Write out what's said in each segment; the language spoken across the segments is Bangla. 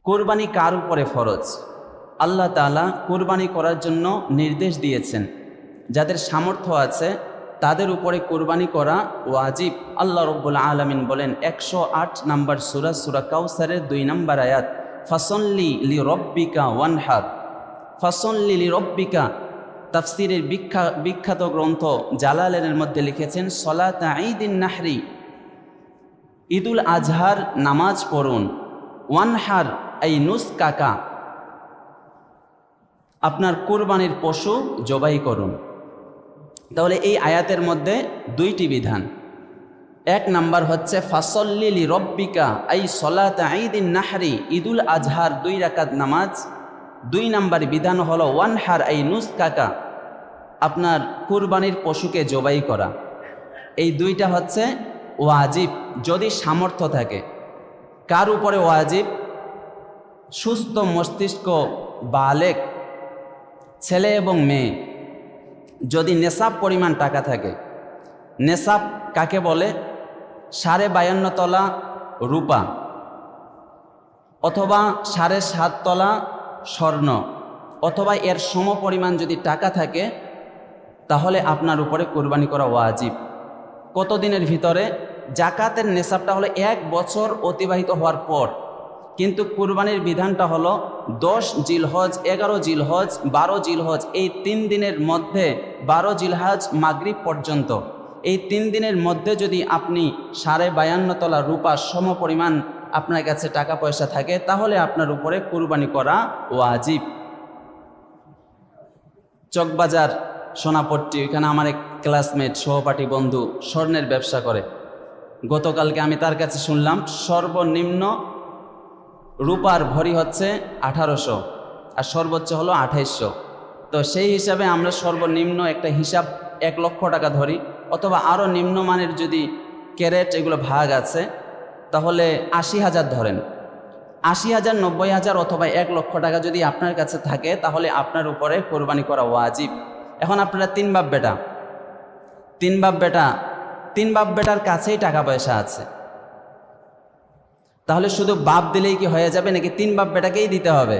কোরবানি কার উপরে ফরজ? আল্লাহ তাআলা কোরবানি করার জন্য নির্দেশ দিয়েছেন। যাদের সামর্থ্য আছে তাদের উপরে কোরবানি করা ওয়াজিব। আল্লাহ রাব্বুল আলামিন বলেন 108 নম্বর সূরা, সূরা কাউসারের 2 নম্বর আয়াত, ফাসল্লি লিরব্বিকা ওয়ানহার। ফাসল্লি লিরব্বিকা তাফসীরের বিখ্যাত গ্রন্থ জালালাইনের মধ্যে লিখেছেন সলাতা ঈদিন নাহরি, ঈদুল আজহার নামাজ পড়ুন। ওয়ানহার এই নুসকাকা, আপনার কোরবানির পশু জবাই করুন। তাহলে এই আয়াতের মধ্যে দুইটি বিধান। এক নাম্বার হচ্ছে ফাসল্লি লিরব্বিকা এই সলাতা ঈদিন নাহরি, ঈদুল আজহার 2 রাকাত নামাজ। 2 নাম্বার বিধান হলো ওয়ানহার এই নুসকাকা, আপনার কুরবানির পশুকে জবাই করা। এই দুইটা হচ্ছে ওয়াজিব যদি সামর্থ্য থাকে। কার উপরে ওয়াজিব? সুস্থ মস্তিষ্ক বালেক ছেলে এবং মেয়ে, যদি নেশাব পরিমাণ টাকা থাকে। নেশাব কাকে বলে? 52.5 তলা রূপা অথবা 7.5 তলা স্বর্ণ অথবা এর সম পরিমাণ যদি টাকা থাকে, তাহলে আপনার উপরে কোরবানি করা ওয়াজিব। কতদিনের ভিতরে? জাকাতের নেশাবটা হলো 1 বছর অতিবাহিত হওয়ার পর, কিন্তু কুরবানির বিধানটা হলো 10 জিলহজ, 11 জিলহজ, 12 জিলহজ, এই 3 দিনের মধ্যে, 12 জিলহজ মাগরিব পর্যন্ত, এই 3 দিনের মধ্যে যদি আপনি 52.5 তলা রূপা সম পরিমাণ আপনার কাছে টাকা পয়সা থাকে, তাহলে আপনার উপরে কুরবানি করা ওয়াজিব। চকবাজার সোনাপট্টি, ওইখানে আমার এক ক্লাসমেট সহপাঠী বন্ধু স্বর্ণের ব্যবসা করে। গতকালকে আমি তার কাছে শুনলাম সর্বনিম্ন রূপার ভরি হচ্ছে 1800 আর সর্বোচ্চ হলো 2800। তো সেই হিসাবে আমরা সর্বনিম্ন একটা হিসাব 1 লক্ষ টাকা ধরি, অথবা আরও নিম্নমানের যদি ক্যারেট এগুলো ভাগ আছে, তাহলে 80,000 ধরেন। 80,000, 90,000 অথবা 1 লক্ষ টাকা যদি আপনার কাছে থাকে, তাহলে আপনার উপরে কোরবানি করা ওয়াজিব। এখন আপনারা 3 বাপ বেটা, 3 বাপ বেটার কাছেই টাকা পয়সা আছে, তাহলে শুধু বাপ দিলেই কি হয়ে যাবে নাকি 3 বাপ বেটাকেই দিতে হবে?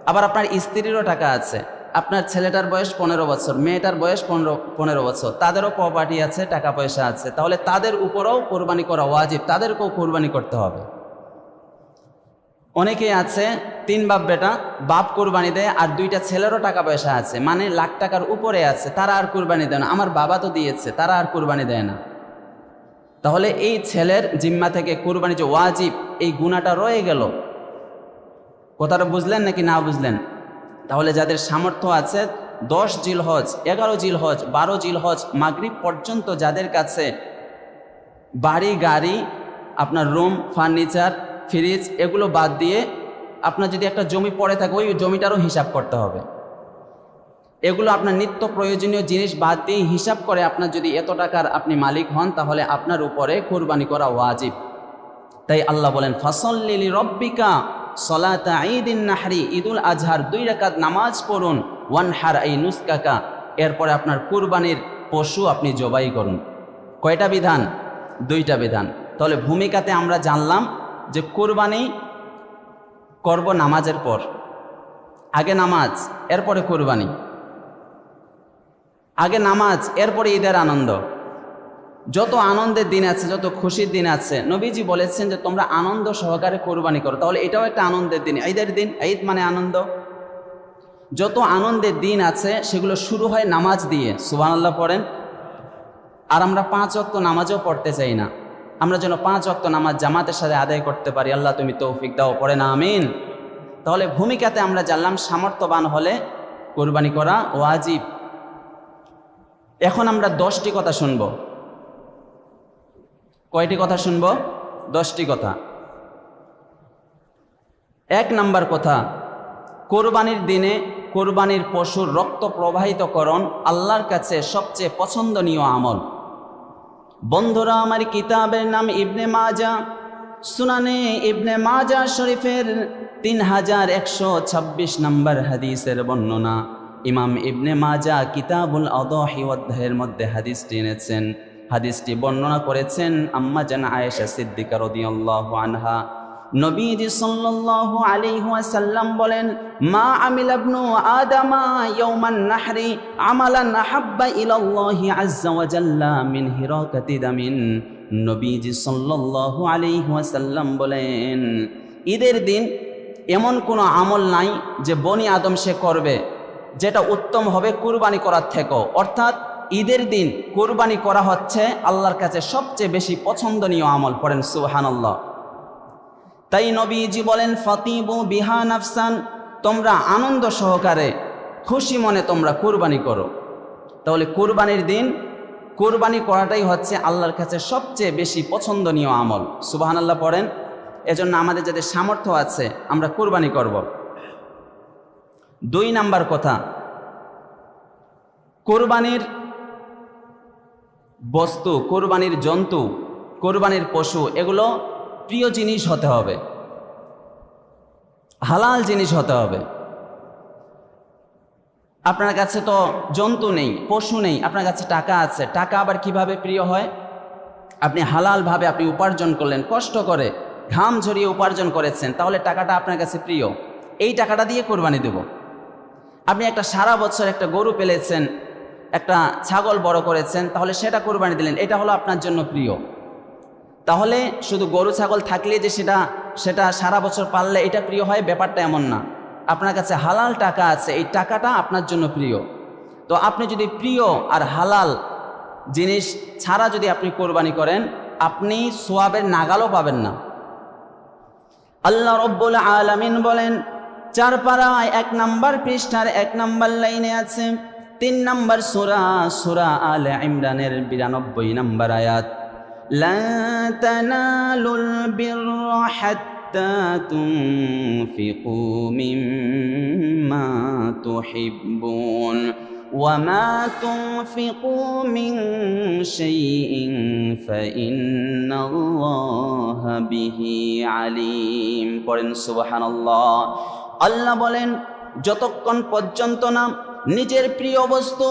আবার আপনার স্ত্রীরও টাকা আছে, আপনার ছেলেটার বয়স 15 বছর, মেয়েটার বয়স 15 বছর, তাদেরও প্রপার্টি আছে, টাকা পয়সা আছে, তাহলে তাদের উপরেও কোরবানি করা ওয়াজিব, তাদেরকেও কোরবানি করতে হবে। অনেকেই আছে 3 বাপ বেটা, বাপ কোরবানি দেয় আর 2টা ছেলেরও টাকা পয়সা আছে, মানে লাখ টাকার উপরে আছে, তারা আর কোরবানি দেয় না। আমার বাবা তো দিয়েছে, তারা আর কোরবানি দেয় না। তাহলে এই ছেলের জিম্মা থেকে কোরবানি যে ওয়াজিব, এই গুনাহটা রয়ে গেল। কথাটা বুঝলেন নাকি না বুঝলেন? তাহলে যাদের সামর্থ্য আছে 10 জিলহজ, 11 জিলহজ, 12 জিলহজ মাগরিব পর্যন্ত যাদের কাছে বাড়ি গাড়ি, আপনার রুম, ফার্নিচার, ফ্রিজ এগুলো বাদ দিয়ে আপনার যদি একটা জমি পড়ে থাকে, ওই জমিটারও হিসাব করতে হবে। এগুলো আপনার নিত্য প্রয়োজনীয় জিনিস বাদ দিয়ে হিসাব করে আপনার যদি এত টাকার আপনি মালিক হন, তাহলে আপনার উপরে কোরবানি করা ওয়াজিব। তাই আল্লাহ বলেন ফাসল্লি লিরব্বিকা সলাতা ঈদিন নাহরি, ঈদুল আজহার 2 রাকাত নামাজ পড়ুন। ওয়ানহার এই নুসকাকা, এরপরে আপনার কুরবানির পশু আপনি জবাই করুন। কয়টা বিধান? 2টা বিধান। তাহলে ভূমিকাতে আমরা জানলাম যে কুরবানি করব নামাজের পর, আগে নামাজ এরপরে কুরবানি, আগে নামাজ এরপরে ঈদের আনন্দ। যত আনন্দের দিন আছে, যত খুশির দিন আছে, নবীজি বলেছেন যে তোমরা আনন্দ সহকারে কোরবানি করো। তাহলে এটাও একটা আনন্দের দিন, ঈদের দিন। ঈদ মানে আনন্দ। যত আনন্দের দিন আছে সেগুলো শুরু হয় নামাজ দিয়ে, সুবহানাল্লাহ পড়েন। আর আমরা 5 ওয়াক্ত নামাজও পড়তে চাই না। আমরা যেন 5 ওয়াক্ত নামাজ জামাতের সাথে আদায় করতে পারি, আল্লাহ তুমি তৌফিক দাও, পড়ে না আমিন। তাহলে ভূমিকাতে আমরা জানলাম সামর্থ্যবান হলে কোরবানি করা ওয়াজিব। এখন আমরা 10টি কথা শুনব। কয়টি কথা শুনব? 10টি কথা। 1 নাম্বার কথা, কোরবানির দিনে কোরবানির পশুর রক্ত প্রবাহিতকরণ আল্লাহর কাছে সবচেয়ে পছন্দনীয় আমল। বন্ধুরা, আমার কিতাবের নাম ইবনে মাজা। সুনানে ইবনে মাজা শরীফের 3126 নম্বর হাদিসের বর্ণনা। ইমাম ইবনে মাজা কিতাবুল আদাহি অধ্যায়ের মধ্যে হাদিসটি এনেছেন। হাদিসটি বর্ণনা করেছেন আম্মা জান আয়েশা সিদ্দিকা রাদিয়াল্লাহু আনহা। নবীজি সাল্লাল্লাহু আলাইহি ওয়াসাল্লাম বলেন, মা আমিলা ইবনু আদামা ইয়াওমান নাহরি আমালান আহাব্বা ইলাল্লাহি আযজা ওয়া জাল্লা মিন হিরাকাতি দামিন। নবীজি সাল্লাল্লাহু আলাইহি ওয়াসাল্লাম বলেন, ঈদের দিন এমন কোনো আমল নাই যে বনি আদম সে করবে যেটা উত্তম হবে কুরবানি করার থেকেও। অর্থাৎ ঈদের দিন কুরবানি করা হচ্ছে আল্লাহর কাছে সবচেয়ে বেশি পছন্দনীয় আমল। পড়েন সুবহানাল্লাহ। তাই নবীজি বলেন, ফাতিবু বিহা নাফসান, তোমরা আনন্দ সহকারে খুশি মনে তোমরা কুরবানি করো। তাহলে কুরবানির দিন কুরবানি করাটাই হচ্ছে আল্লাহর কাছে সবচেয়ে বেশি পছন্দনীয় আমল। সুবহানাল্লাহ পড়েন। এজন্য আমাদের যাদের সামর্থ্য আছে আমরা কুরবানি করব। 2 নাম্বার কথা, কুরবানির বস্তু, কুরবানির জন্তু, কুরবানির পশু এগুলো প্রিয় জিনিস হতে হবে, হালাল জিনিস হতে হবে। আপনার কাছে তো জন্তু নেই, পশু নেই, আপনার কাছে টাকা আছে, টাকা আবার কিভাবে প্রিয় হয়? আপনি হালালভাবে আপনি উপার্জন করলেন, কষ্ট করে ঘাম ঝরিয়ে উপার্জন করেছেন, তাহলে টাকাটা আপনার কাছে প্রিয়। এই টাকাটা দিয়ে কোরবানি দেব। আপনি একটা সারা বছর একটা গরু পেলেছেন, একটা ছাগল বড় করেছেন, তাহলে সেটা কোরবানি দিলেন, এটা হলো আপনার জন্য প্রিয়। তাহলে শুধু গরু ছাগল থাকলে যে সেটা সারা বছর পাললে এটা প্রিয় হয়, ব্যাপারটা এমন না। আপনার কাছে হালাল টাকা আছে, এই টাকাটা আপনার জন্য প্রিয়। তো আপনি যদি প্রিয় আর হালাল জিনিস ছাড়া যদি আপনি কোরবানি করেন, আপনি সোয়াবের নাগালও পাবেন না। আল্লাহ রব্বুল আলামিন বলেন, 4 পারায় 1 নাম্বার পৃষ্ঠার 1 নাম্বার লাইনে আছে 3 নাম্বার সূরা আলে ইমরানের 92 নাম্বার আয়াত, লা তানালুল বিররা হাত্তা তুনফিকু মিম্মা তুহিব্বুন ওয়া মা তুনফিকু মিন শাইইন ফাইন্নাল্লাহা বিহি আলিম। পড়েন সুবহানাল্লাহ। আল্লাহ বলেন, যতক্ষণ পর্যন্ত না নিজের প্রিয় বস্তু,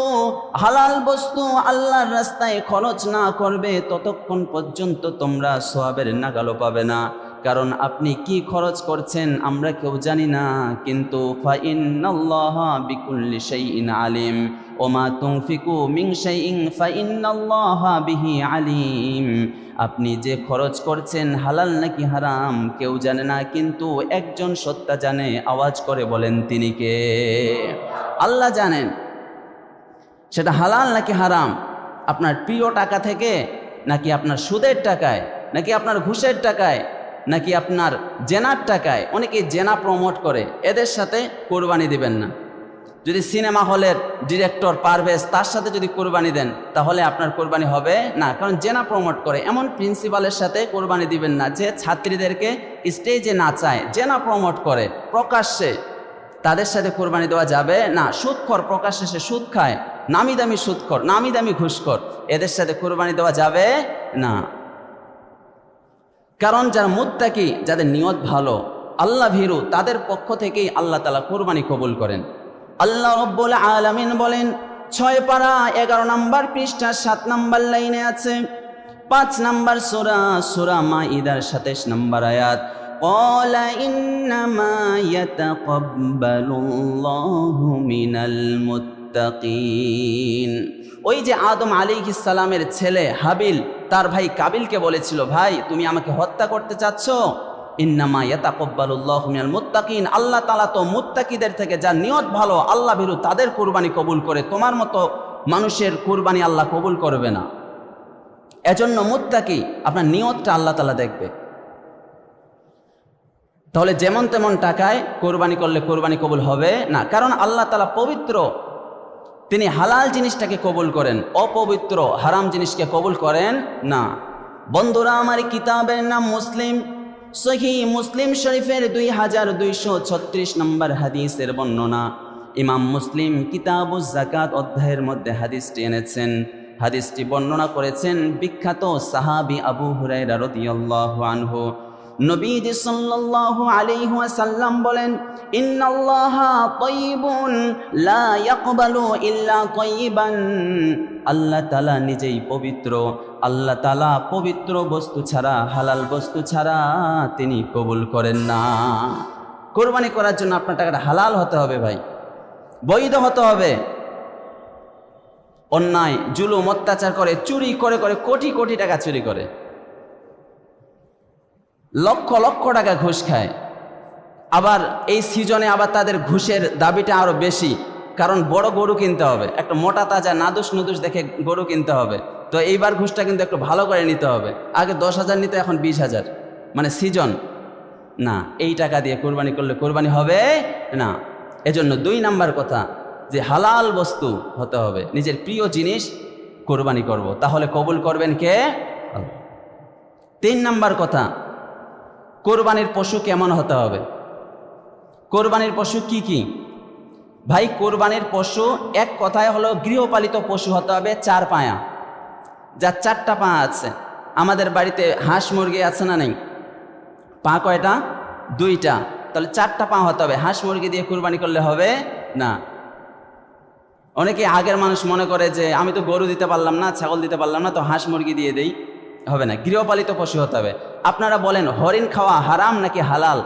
হালাল বস্তু আল্লাহর রাস্তায় খরচ না করবে, ততক্ষণ পর্যন্ত তোমরা সওয়াবের নাগালও পাবে না। কারণ আপনি কি খরচ করছেন আমরা কেউ জানি না, কিন্তু ফাইন্নাল্লাহা বিকুল্লি শাইইন আলিম ওয়া মা তুনফিকু মিন শাইইন ফাইন্নাল্লাহা বিহি আলিম। আপনি যে খরচ করছেন হালাল নাকি হারাম কেউ জানে না, কিন্তু একজন সত্তা জানে। আওয়াজ করে বলেন তিনি কে? আল্লাহ জানেন সেটা হালাল নাকি হারাম, আপনার প্রিয় টাকা থেকে নাকি আপনার সুদের টাকায়, নাকি আপনার ঘুষের টাকায়, নাকি আপনার জেনার টাকায়। অনেকে জেনা প্রমোট করে, এদের সাথে কোরবানি দিবেন না। যদি সিনেমা হলের ডিরেক্টর পারভেজ তার সাথে যদি কোরবানি দেন, তাহলে আপনার কোরবানি হবে না, কারণ জেনা প্রমোট করে। এমন প্রিন্সিপালের সাথে কোরবানি দিবেন না যে ছাত্রীদেরকে স্টেজে নাচায়, জেনা প্রমোট করে প্রকাশ্যে, তাদের সাথে কোরবানি দেওয়া যাবে না। সুদখোর, প্রকাশ্যে সে সুদ খায়, নামি দামি সুদখোর, নামি দামি ঘুষখোর, এদের সাথে কোরবানি দেওয়া যাবে না। কারণ যারা মুত্তাকি, যাদের নিয়ত ভালো, আল্লাহ ভীরু, তাদের পক্ষ থেকেই আল্লাহ তাআলা কোরবানি কবুল করেন। আল্লাহ রব্বুল আলামিন বলেন, 6 পারা 11 নাম্বার পৃষ্ঠা 7 নাম্বার লাইনে আছে 5 নাম্বার সূরা মাইদার 27 নাম্বার আয়াত, ক্বালা ইন্নামা ইয়াতাকাব্বালুল্লাহু মিনাল মুত্তাকিন। ওই যে আদম আলাইহিস সালামের ছেলে হাবিল তার ভাই কাবিলকে বলেছিল, ভাই তুমি আমাকে হত্যা করতে চাচ্ছ? ইন্নামা ইয়াতাকাব্বালুল্লাহু মিনাল মুত্তাকিন, আল্লাহ তাআলা তো মুত্তাকিদের থেকে, যার নিয়ত ভালো, আল্লাহ ভীরু, তাদের কুরবানি কবুল করে। তোমার মতো মানুষের কুরবানি আল্লাহ কবুল করবে না। এজন্য মুত্তাকি, আপনার নিয়তটা আল্লাহ তাআলা দেখবে। তাহলে যেমন তেমন টাকায় কোরবানি করলে কোরবানি কবুল হবে না, কারণ আল্লাহ তাআলা পবিত্র, তিনি হালাল জিনিসটাকে কবুল করেন, অপবিত্র হারাম জিনিসকে কবুল করেন না। বন্ধুরা, আমার কিতাবের নাম মুসলিম, সহিহ মুসলিম শরীফের 2236 নম্বর হাদিসের বর্ণনা। ইমাম মুসলিম কিতাবুজ যাকাত অধ্যায়ের মধ্যে হাদিসটি এনেছেন। হাদিসটি বর্ণনা করেছেন বিখ্যাত সাহাবী আবু হুরায়রা রাদিয়াল্লাহু আনহু। নবীজি সাল্লাল্লাহু আলাইহি ওয়াসাল্লাম বলেন, ইন্নাল্লাহা তাইয়িবুন লা ইয়াকবালু ইল্লা তাইয়িবান। আল্লাহ তাআলা নিজেই পবিত্র, আল্লাহ তাআলা পবিত্র বস্তু ছাড়া, হালাল বস্তু ছাড়া তিনি কবুল করেন না। কোরবানি করার জন্য আপনার টাকাটা হালাল হতে হবে ভাই, বৈধ হতে হবে। অন্যায় জুলুম অত্যাচার করে, চুরি করে করে কোটি কোটি টাকা চুরি করে, লক্ষ লক্ষ টাকা ঘুষ খায়। আবার এই সিজনে আবার তাদের ঘুষের দাবিটা আরো বেশি, কারণ বড় গরু কিনতে হবে, একটা মোটা তাজা নাদুস নুদুস দেখে গরু কিনতে হবে। তো এইবার ঘুষটা কিন্তু একটু ভালো করে নিতে হবে। আগে 10,000 নিতে, এখন 20,000, মানে সিজন না। এই টাকা দিয়ে কোরবানি করলে কোরবানি হবে না। এজন্য 2 নাম্বার কথা যে হালাল বস্তু হতে হবে, নিজের প্রিয় জিনিস কোরবানি করব, তাহলে কবুল করবেন কে? 3 নাম্বার কথা, কোরবানির পশু কেমন হতে হবে? কোরবানির পশু কি কি? ভাই কোরবানির পশু এক কথায় হলো গৃহপালিত পশু হতে হবে, 4 পায়া, যার 4টা পা আছে। আমাদের বাড়িতে হাঁস মুরগি আছে না নেই? পা কয়টা? 2টা, তাহলে 4টা পা হতে হবে। হাঁস মুরগি দিয়ে কোরবানি করলে হবে না। অনেকে আগের মানুষ মনে করে যে আমি তো গরু দিতে পারলাম না, ছাগল দিতে পারলাম না, তো হাঁস মুরগি দিয়ে দেই, হবে না। গৃহপালিত পশু হতে হবে। আপনারা বলেন হরিণ খাওয়া হারাম নাকি হালাল?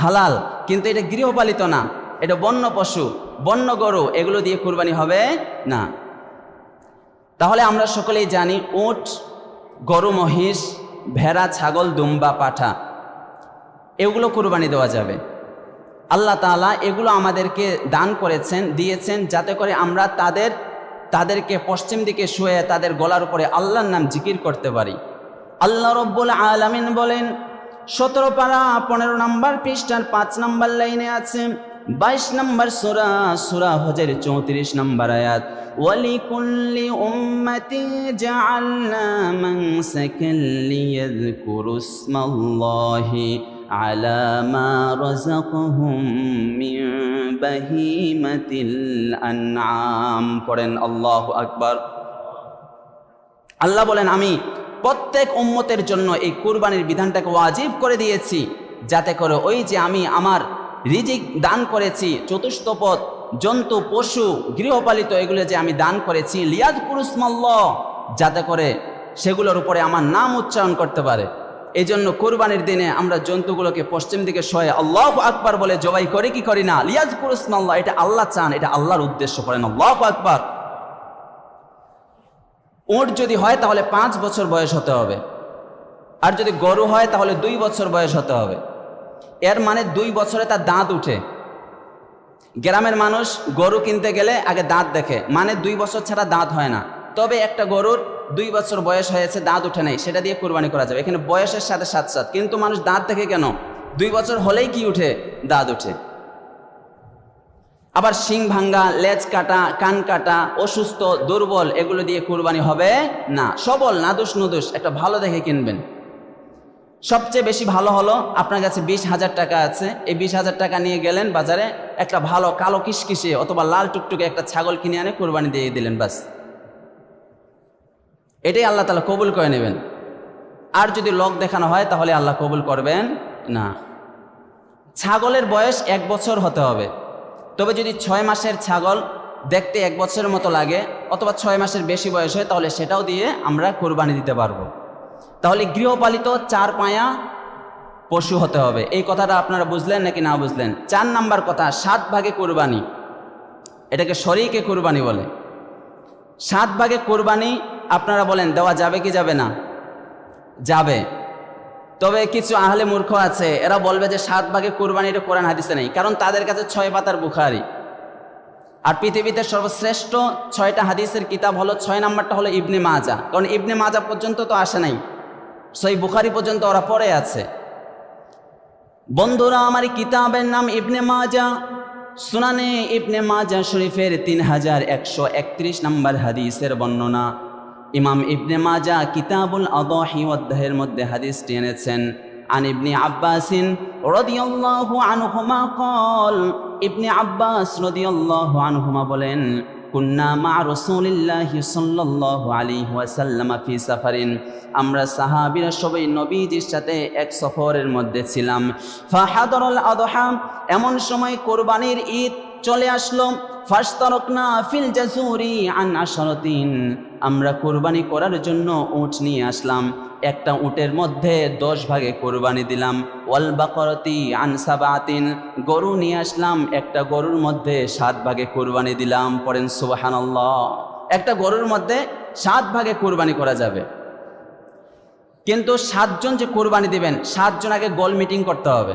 হালাল, কিন্তু এটা গৃহপালিত না, এটা বন্য পশু, বন্য গরু, এগুলো দিয়ে কুরবানি হবে না। তাহলে আমরা সকলেই জানি উট, গরু, মহিষ, ভেড়া, ছাগল, দুম্বা, পাঠা, এগুলো কুরবানি দেওয়া যাবে। আল্লাহ তাআলা এগুলো আমাদেরকে দান করেছেন, দিয়েছেন, যাতে করে আমরা তাদেরকে পশ্চিম দিকে শুয়ে তাদের গলার উপরে আল্লাহর নাম জিকির করতে পারি। আল্লাহ রব্বুল আলামিন বলেন 17 পারা 15 নম্বর পৃষ্ঠার 5 নম্বর লাইনে আছে, 22 নম্বর সূরা, সূরা হজের 34 নম্বর আয়াত, ওয়ালিকুল্লি উম্মাতি জাআলনা মানসাকান লিয়াযকুরুসমাল্লাহি আলা মা রাযাকাহুম মিন বাহিমাতিল আনআম। পড়েন আল্লাহু আকবার। আল্লাহ বলেন আমি প্রত্যেক উম্মতের জন্য এই কুরবানির বিধানটাকে ওয়াজিব করে দিয়েছি, যাতে করে ওই যে আমি আমার রিজিক দান করেছি, চতুষ্পদ জন্তু, পশু, গৃহপালিত, এগুলো যে আমি দান করেছি, লিয়াযকুরুসমাল্লাহ, যাতে করে সেগুলোর উপরে আমার নাম উচ্চারণ করতে পারে। এই জন্য কুরবানির দিনে আমরা জন্তুগুলোকে পশ্চিম দিকে শোয়ে আল্লাহু আকবার বলে জবাই করি কি করি না? লিয়াযকুরুসমাল্লাহ, এটা আল্লাহ চান, এটা আল্লাহর উদ্দেশ্য। করেন আল্লাহু আকবার। উট যদি হয় তাহলে 5 বছর বয়স হতে হবে, আর যদি গরু হয় তাহলে 2 বছর বয়স হতে হবে। এর মানে 2 বছরে তার দাঁত উঠে। গ্রামের মানুষ গরু কিনতে গেলে আগে দাঁত দেখে, মানে 2 বছর ছাড়া দাঁত হয় না। তবে একটা গরুর 2 বছর বয়স হয়েছে, দাঁত উঠে নাই, সেটা দিয়ে কুরবানি করা যাবে। এখানে বয়সের সাথে সাথে কিন্তু মানুষ দাঁত দেখে কেন? 2 বছর হলেই কি উঠে? দাঁত উঠে। আবার শিং ভাঙ্গা, লেজ কাটা, কান কাটা, অসুস্থ, দুর্বল, এগুলো দিয়ে কুরবানি হবে না। সবল, নাদুস নুদুস একটা ভালো দেখে কিনবেন। সবচেয়ে বেশি ভালো হলো আপনার কাছে 20,000 টাকা আছে, এই 20,000 টাকা নিয়ে গেলেন বাজারে, একটা ভালো কালো কিসকিসে অথবা লাল টুকটুকে একটা ছাগল কিনে আনে কুরবানি দিয়ে দিলেন, বাস। এটাই আল্লাহ তাআলা কবুল করে নেবেন। আর যদি লোক দেখানো হয় তাহলে আল্লাহ কবুল করবেন না। ছাগলের বয়স 1 বছর হতে হবে। তবে যদি 6 মাসের ছাগল দেখতে 1 বছরের মতো লাগে, অথবা 6 মাসের বেশি বয়স হয়, তাহলে সেটাও দিয়ে আমরা কুরবানি দিতে পারবো। তাহলে গৃহপালিত 4 পায়া পশু হতে হবে। এই কথাটা আপনারা বুঝলেন নাকি না বুঝলেন? 4 নাম্বার কথা, 7 ভাগে কুরবানি, এটাকে শরীকে কুরবানি বলে। 7 ভাগে কুরবানি আপনারা বলেন দেওয়া যাবে কি যাবে না? যাবে। তবে কিছু আহলে মূর্খ আছে, এরা বলবে যে 7 ভাগে কুরবানি এটা কোরআন হাদিসে নেই, কারণ তাদের কাছে 6 পাতার বুখারী। আর পৃথিবীতে সর্বশ্রেষ্ঠ 6টা হাদিসের কিতাব হলো, 6 নাম্বারটা হলো ইবনে মাজা, কারণ ইবনে মাজা পর্যন্ত তো আসে নাই, সহিহ বুখারী পর্যন্ত ওরা পড়ে আছে। বন্ধুরা আমার, কিতাবের নাম ইবনে মাজা, সুনানে ইবনে মাজা শরীফের 3131 নম্বর হাদিসের বর্ণনা। ইমাম ইবনে মাজা কিতাবুল আদাহি অধ্যায়ের মধ্যে হাদিসটি এনেছেন। আন ইবনে আব্বাসিন রাদিয়াল্লাহু আনহুমা قال, ইবনে আব্বাস রাদিয়াল্লাহু আনহুমা বলেন, কুন্না মা রাসূলিল্লাহি সাল্লাল্লাহু আলাইহি ওয়াসাল্লাম ফি সাফারিন, আমরা সাহাবীরা সবাই নবীজির সাথে এক সফরের মধ্যে ছিলাম। ফাহাদারাল আদহা, এমন সময় কোরবানির ঈদ চলে আসলো। ফাশতারাকনা ফিল জাযুরি আন আশরাতিন, আমরা কুরবানি করার জন্য উট নিয়ে আসলাম, একটা উটের মধ্যে 10 ভাগে কুরবানি দিলাম। ওয়াল বাকরাতি আন সাবাতিন, গরু নিয়ে আসলাম, একটা গরুর মধ্যে 7 ভাগে কুরবানি দিলাম। পড়েন সুবহানাল্লাহ। একটা গরুর মধ্যে 7 ভাগে কুরবানি করা যাবে। কিন্তু 7 জন যে কুরবানি দিবেন, 7 জন আগে গোল মিটিং করতে হবে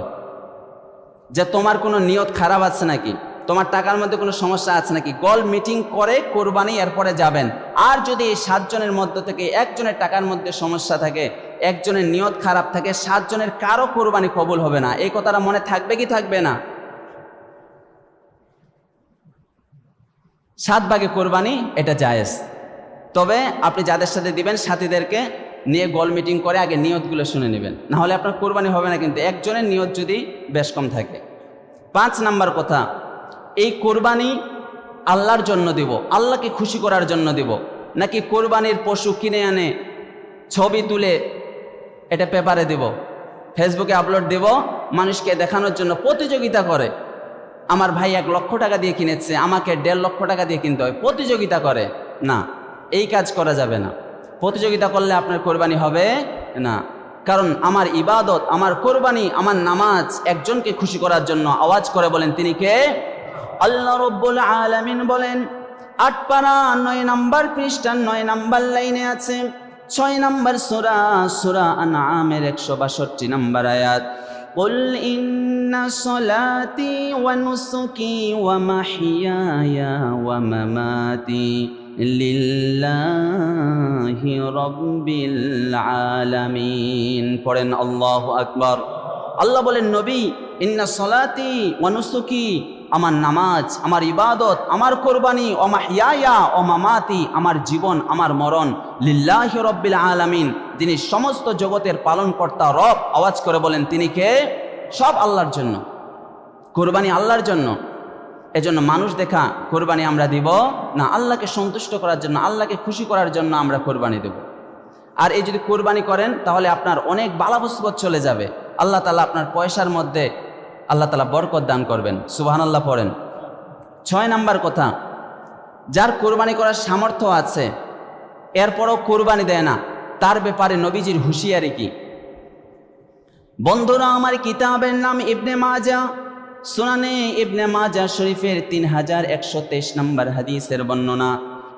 যে তোমার কোনো নিয়ত খারাপ আছে নাকি, তোমার টাকার মধ্যে কোনো সমস্যা আছে নাকি। গোল মিটিং করে কোরবানি এরপরে যাবেন। আর যদি এই 7 জনের মধ্য থেকে একজনের টাকার মধ্যে সমস্যা থাকে, একজনের নিয়ত খারাপ থাকে, 7 জনের কারো কোরবানি কবুল হবে না। এই কথাটা মনে থাকবে কি থাকবে না? 7 ভাগে কোরবানি এটা জায়েজ। তবে আপনি যাদের সাথে দিবেন সাথীদেরকে নিয়ে গোল মিটিং করে আগে নিয়তগুলো শুনে নেবেন, না হলে আপনার কোরবানি হবে না কিন্তু একজনের নিয়ত যদি বেশ কম থাকে। 5 নাম্বার কথা, এই কোরবানি আল্লাহর জন্য দিব, আল্লাহকে খুশি করার জন্য দিব, নাকি কোরবানির পশু কিনে আনে ছবি তুলে এটা পেপারে দিব, ফেসবুকে আপলোড দিব, মানুষকে দেখানোর জন্য প্রতিযোগিতা করে। আমার ভাই 1 লক্ষ টাকা দিয়ে কিনেছে, আমাকে 1.5 লক্ষ টাকা দিয়ে কিনতে হয়, প্রতিযোগিতা করে। না, এই কাজ করা যাবে না। প্রতিযোগিতা করলে আপনার কোরবানি হবে না। কারণ আমার ইবাদত, আমার কোরবানি, আমার নামাজ একজনকে খুশি করার জন্য। আওয়াজ করে বলেন তিনি কে? আল্লাহ রাব্বুল আলামিন বলেন 8 পারা 9 নাম্বার পৃষ্ঠা 9 নাম্বার লাইনে আছে 6 নাম্বার সূরা, সূরা আনআমের 162 নাম্বার আয়াত, কুল ইন্না সলাতি ওয়া নুসুকি ওয়া মাহইয়ায়া ওয়া মামাতি লিল্লাহি রাব্বিল আলামিন। পড়েন আল্লাহু আকবার। আল্লাহ বলেন নবী, ইন্না সলাতি ওয়া নুসুকি, আমার নামাজ, আমার ইবাদত, আমার কোরবানি, ও মাহইয়ায়া ও মামাতি, আমার জীবন, আমার মরণ, লিল্লাহি রাব্বিল আলামিন, যিনি সমস্ত জগতের পালনকর্তা রব। আওয়াজ করে বলেন তিনি কে? সব আল্লাহর জন্য, কোরবানি আল্লাহর জন্য। এজন্য মানুষ দেখা কোরবানি আমরা দিব না, আল্লাহকে সন্তুষ্ট করার জন্য, আল্লাহকে খুশি করার জন্য আমরা কোরবানি দেব। আর এই যদি কোরবানি করেন তাহলে আপনার অনেক বালা মুসিবত চলে যাবে। আল্লাহ তাআলা আপনার পয়সার মধ্যে আল্লাহ তাআলা বরকত দান করবেন। সুবহানাল্লাহ পড়েন। 6 নাম্বার কথা, যার কোরবানি করার সামর্থ্য আছে এরপরও কোরবানি দেয় না, তার ব্যাপারে নবীজির হুঁশিয়ারি কি? বন্ধুরা, আমার কিতাবের নাম ইবনে মাজা, সুনানে ইবনে মাজা শরীফের 3123 নম্বর হাদিসের বর্ণনা।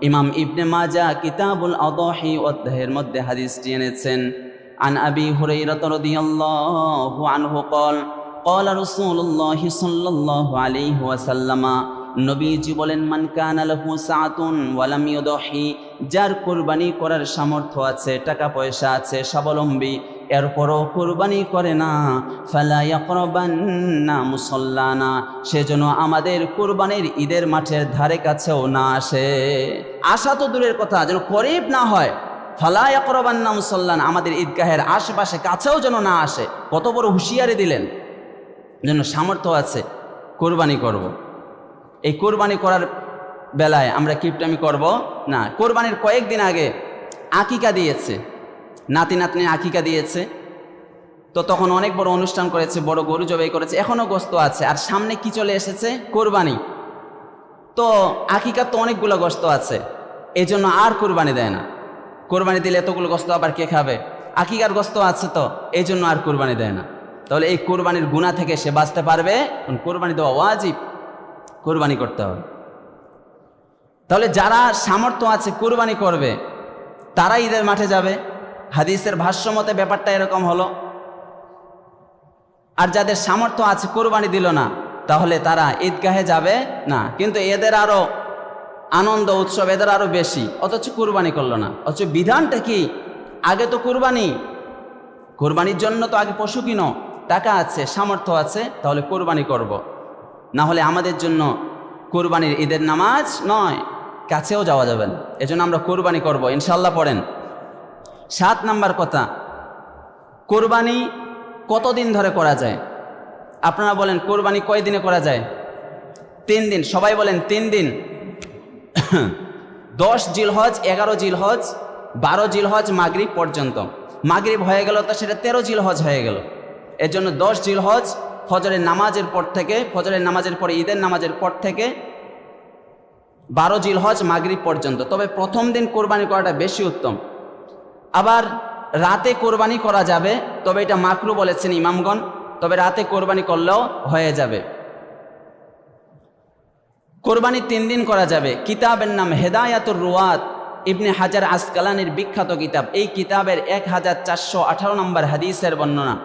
ইমাম ইবনে মাজা কিতাবুল আদাহি অধ্যায়ের মধ্যে হাদিসটি এনেছেন। আন আবি হুরায়রা রাদিয়াল্লাহু আনহু قال قال رسول الله صلى الله عليه وسلم, নবীজি বলেন, মান কানা লাহু সাআতুন ওয়া লাম ইউদহি, যার কুরবানি করার সামর্থ্য আছে, টাকা পয়সা আছে, স্বাবলম্বী, এরপরও কুরবানি করে না, ফালা ইয়াকরাবান্না মুসাল্লানা, সেজন্য আমাদের কুরবানির ঈদের মাঠের ধারে কাছেও না আসে। আসা তো দূরের কথা, যেন করিব না হয়। ফালা ইয়াকরাবান্না মুসাল্লানা, আমাদের ঈদগাহের আশেপাশে কাছেও যেন না আসে। কত বড় হুঁশিয়ারি দিলেন, যেন সামর্থ্য আছে কোরবানি করব। এই কোরবানি করার বেলায় আমরা কিপটামি করব না। কোরবানির কয়েকদিন আগে আকিকা দিয়েছে, নাতি নাতনি আকিকা দিয়েছে, তো তখন অনেক বড় অনুষ্ঠান করেছে, বড় গরু জবাই করেছে, এখনও গোস্ত আছে। আর সামনে কি চলে এসেছে? কোরবানি। তো আকিকা তো অনেকগুলো গোস্ত আছে, এই জন্য আর কোরবানি দেয় না। কোরবানি দিলে এতগুলো গোস্ত আবার কে খাবে? আকিকার গোস্ত আছে তো, এই জন্য আর কোরবানি দেয় না। তাহলে এই কোরবানির গুনাহ থেকে সে বাঁচতে পারবে। কোরবানি দেওয়া ওয়াজিব, কোরবানি করতে হবে। তাহলে যারা সামর্থ্য আছে কোরবানি করবে তারা ঈদের মাঠে যাবে। হাদিসের ভাষ্য মতে ব্যাপারটা এরকম হলো। আর যাদের সামর্থ্য আছে কোরবানি দিল না, তাহলে তারা ঈদগাহে যাবে না। কিন্তু এদের আরো আনন্দ উৎসব, এদের আরো বেশি, অথচ কোরবানি করলো না। অথচ বিধানটা কি? আগে তো কোরবানি, কোরবানির জন্য তো আগে পশু কিনো, টাকা আছে, সামর্থ্য আছে, তাহলে কোরবানি করব। না হলে আমাদের জন্য কোরবানির ঈদের নামাজ নয়, কাছেও যাওয়া যাবে না। এজন্য আমরা কোরবানি করব ইনশাল্লাহ। পড়েন 7 নাম্বার কথা, কোরবানি কতদিন ধরে করা যায়? আপনারা বলেন কোরবানি কয় দিনে করা যায়? 3 দিন। সবাই বলেন 3 দিন। 10 জিলহজ, 11 জিলহজ, 12 জিলহজ মাগরিব পর্যন্ত। মাগরিব হয়ে গেল তো সেটা 13 জিলহজ হয়ে গেল। এর জন্য 10 জিলহজ, ফজরের নামাজের পর থেকে, ফজরের নামাজের পরে ঈদের নামাজের পর থেকে 12 জিলহজ মাগরিব পর্যন্ত। তবে প্রথম দিন কোরবানি করাটা বেশি উত্তম। আবার রাতে কোরবানি করা যাবে, তবে এটা মাকরু বলেছেন ইমামগণ, তবে রাতে কোরবানি করলেও হয়ে যাবে। কোরবানি 3 দিন করা যাবে। কিতাবের নাম হেদায়াতুর রুয়াত, ইবনে হাজার আসকালানির বিখ্যাত কিতাব। এই কিতাবের 1418 নম্বর হাদিসের বর্ণনা।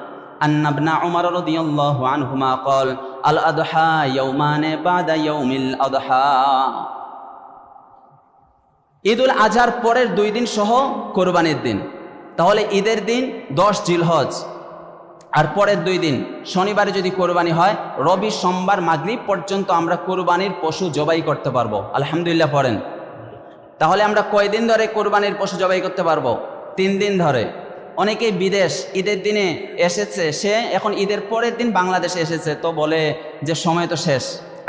আন্না ইবনে উমর রাদিয়াল্লাহু আনহুমা قال الأضحى يومان بعد يوم الأضحى। ঈদুল আজহার পরের 2 দিন সহ কোরবানির দিন। তাহলে ঈদের দিন 10 জিলহজ, আর পরের 2 দিন শনিবারে যদি কোরবানি হয়, রবি সোমবার মাগরিব পর্যন্ত আমরা কোরবানির পশু জবাই করতে পারবো। আলহামদুলিল্লাহ পড়েন। তাহলে আমরা কয়দিন ধরে কোরবানির পশু জবাই করতে পারবো? 3 দিন ধরে। অনেকেই বিদেশ ঈদের দিনে এসেছে, সে এখন ঈদের পরের দিন বাংলাদেশে এসেছে, তো বলে যে সময় তো শেষ।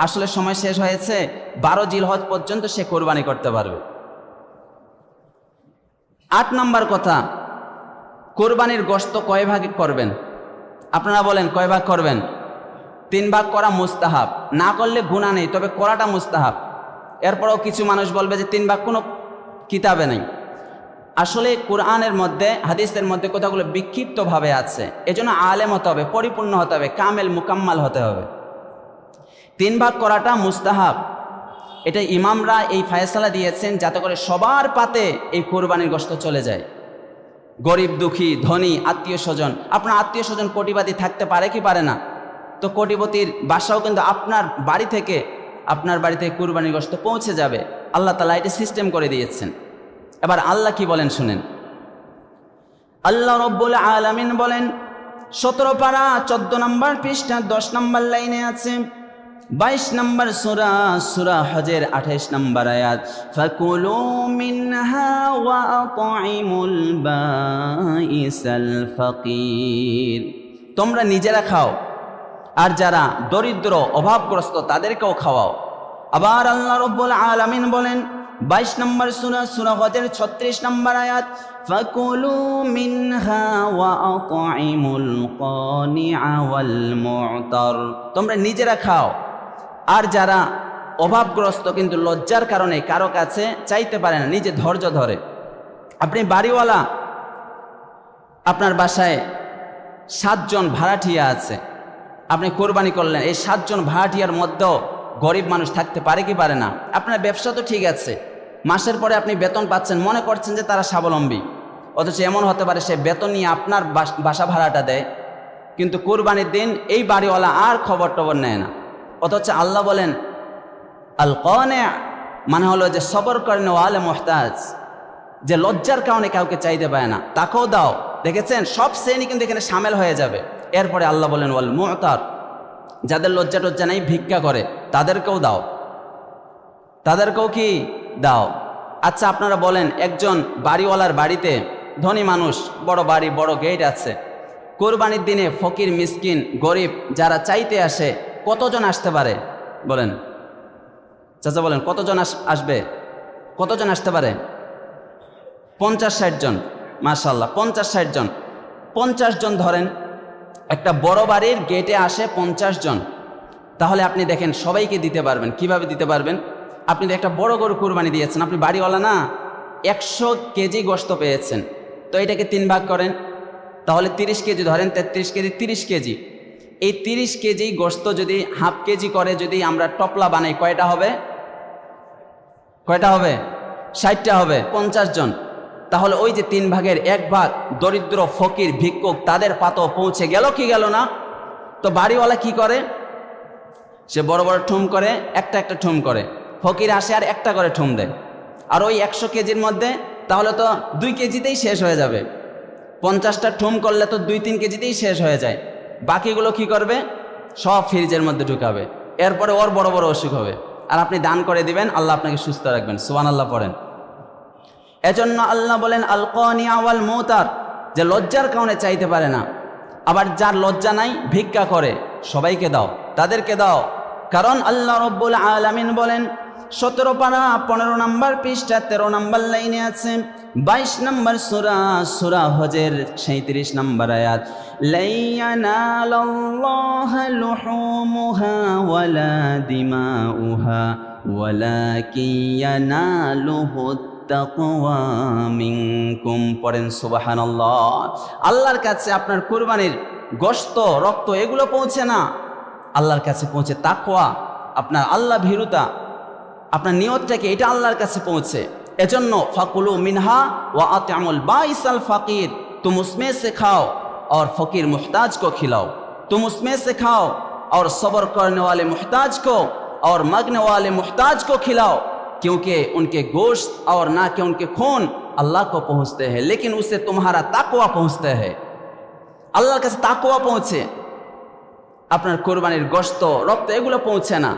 আসলে সময় শেষ হয়েছে, 12 জিলহজ পর্যন্ত সে কোরবানি করতে পারবে। 8 নম্বর কথা, কোরবানির গোশত কয় ভাগে করবেন? আপনারা বলেন কয় ভাগ করবেন? 3 ভাগ করা মুস্তাহাব, না করলে গুনাহ নেই, তবে করাটা মুস্তাহাব। এরপরেও কিছু মানুষ বলবে যে 3 ভাগ কোনো কিতাবে নেই। আসলে কোরআনের মধ্যে, হাদিসের মধ্যে কথাগুলো বিক্ষিপ্তভাবে আছে, এজন্য আলেম হতে হবে, পরিপূর্ণ হতে হবে, কামেল মুকাম্মাল হতে হবে। 3 ভাগ করাটা মুস্তাহাব, এটা ইমামরা এই ফায়সালা দিয়েছেন যাতে করে সবার পাতে এই কোরবানির গোশত চলে যায়। গরিব, দুঃখী, ধনী, আত্মীয় স্বজন, আপনার আত্মীয় স্বজন কোটিপতি থাকতে পারে কি পারে না? তো কোটিপতির বাসাও কিন্তু আপনার বাড়ি থেকে কোরবানির গোশত পৌঁছে যাবে। আল্লাহ তাআলা এটা সিস্টেম করে দিয়েছেন। এবার আল্লাহ কি বলেন শুনেন। আল্লাহ রব্বুল আলামিন বলেন 17 পারা 14 নম্বর পৃষ্ঠা 10 নম্বর লাইনে আছে, 22 নম্বর সূরা হজের 28 নম্বর আয়াত, ফাকুলু মিনহা ওয়া আত'ইমুল বাঈসাল ফাকির। তোমরা নিজেরা খাও, আর যারা দরিদ্র অভাবগ্রস্ত তাদেরকেও খাওয়াও। আবার আল্লাহ রাব্বুল আলামিন বলেন 22 নম্বর সূরা হজের 36 নম্বর আয়াত, ফাকুলু মিনহা ওয়া আত'ইমুল কানিআ ওয়াল মু'তার। তোমরা নিজেরা খাও, আর যারা অভাবগ্রস্ত কিন্তু লজ্জার কারণে কারো কাছে চাইতে পারে না, নিজে ধৈর্য ধরে। আপনি বাড়িওয়ালা, আপনার বাসায় 7 জন ভাড়াটিয়া আছে, আপনি কোরবানি করলেন, এই 7 জন ভাড়াটিয়ার মধ্যেও গরিব মানুষ থাকতে পারে কি পারে না? আপনার ব্যবসা তো ঠিক আছে, মাসের পরে আপনি বেতন পাচ্ছেন, মনে করছেন যে তারা স্বাবলম্বী, অথচ এমন হতে পারে সে বেতন নিয়ে আপনার বাসা ভাড়াটা দেয়, কিন্তু কোরবানির দিন এই বাড়িওয়ালা আর খবর টবর নেয় না। অথচ আল্লাহ বলেন আল কানি', মানে হলো যে সবর করেন ওয়ালে মুহতাজ, যে লজ্জার কারণে কাউকে চাইতে পারে না, তাকেও দাও। দেখেছেন, সব শ্রেণী কিন্তু এখানে সামিল হয়ে যাবে। এরপরে আল্লাহ বলেন ওয়াল মু'তার, যাদের লজ্জা টজ্জা নেই, ভিক্ষা করে, তাদেরকেও দাও, তাদেরকেও কি দাও। আচ্ছা আপনারা বলেন, একজন বাড়িওয়ালার বাড়িতে, ধনী মানুষ, বড় বাড়ি, বড় গেট আছে, কোরবানির দিনে ফকির, মিসকিন, গরিব যারা চাইতে আসে, কতজন আসতে পারে বলেন? চাচা বলেন কতজন আসবে? কতজন আসতে পারে? 50-60 জন। মাশাআল্লাহ, 50-60 জন। 50 জন ধরেন, একটা বড় বাড়ির গেটে আসে 50 জন। তাহলে আপনি দেখেন সবাইকে দিতে পারবেন। কিভাবে দিতে পারবেন? আপনি একটা বড় গরু কুরবানি দিয়েছেন, আপনি বাড়িওয়ালা না, 100 কেজি গোশত পেয়েছেন, তো এটাকে 3 ভাগ করেন, তাহলে 30 কেজি ধরেন, 33 কেজি, 30 কেজি। এই 30 কেজি গোশত যদি হাফ কেজি করে যদি আমরা টপলা বানাই, কয়টা হবে? 60টা হবে, 50 জন। তাহলে ওই যে 3 ভাগের 1 ভাগ দরিদ্র, ফকির, ভিক্ষুক, তাদের পাতেও পৌঁছে গেল কি গেল না? তো বাড়িওয়ালা কি করে? সে বড় বড় ঠুম করে, একটা একটা ঠুম করে, ফকির আসে আর একটা করে ঠুম দেয়। আর ওই 100 কেজির মধ্যে তাহলে তো 2 কেজিতেই শেষ হয়ে যাবে। 50টা ঠুম করলে তো 2-3 কেজিতেই শেষ হয়ে যায়। বাকিগুলো কি করবে? সব ফ্রিজের মধ্যে ঢুকাবে। এরপরে ওর বড় বড় অসুখ হবে, আর আপনি দান করে দিবেন, আল্লাহ আপনাকে সুস্থ রাখবেন। সুবহানাল্লাহ পড়েন। এজন্য আল্লাহ বলেন আল কানিআ ওয়াল মুতার, যে লজ্জার কারণে চাইতে পারে না। আবার যার লজ্জা নাই, ভিক্ষা করে, সবাইকে দাও, তাদেরকে দাও। কারণ আল্লাহ রব্বুল আলামিন বলেন 17 পারা 15 নম্বর পৃষ্ঠা 13 নম্বর লাইনে আছে, 22 নম্বর সূরা, সূরা হজের 37 নম্বর আয়াত, লাইয়ানালাল্লাহু লুহুমুহা ওয়ালা দিমাউহা ওয়ালাকিন ইয়ানালুহুত তাকওয়া মিনকুম। পড়েন সুবহানাল্লাহ। আল্লাহর কাছে আপনার কুরবানির গোশত, রক্ত এগুলো পৌঁছে না, আল্লাহর কাছে পৌঁছে তাকওয়া, আপনার আল্লাহ ভীরুতা, আপনার নিয়তটাকে, এটা আল্লাহর কাছে পৌঁছে। এজন্য ফাকুলু মিনহা ওয়া আত'আমুল বাইসাল ফাকির, तुम उसमें से खाओ और फकीर मुहताज को खिलाओ, तुम उसमें से खाओ और सब्र करने वाले मुहताज को और मांगने वाले मुहताज को खिलाओ, क्योंकि उनके गोश्त और ना कि उनके खून अल्लाह को पहुँचते हैं, लेकिन उससे तुम्हारा ताकवा पहुँचते हैं। আল্লাহর কাছে তাকওয়া পৌঁছে, আপনার কোরবানির গোশত, রক্ত এগুলো পৌঁছে না।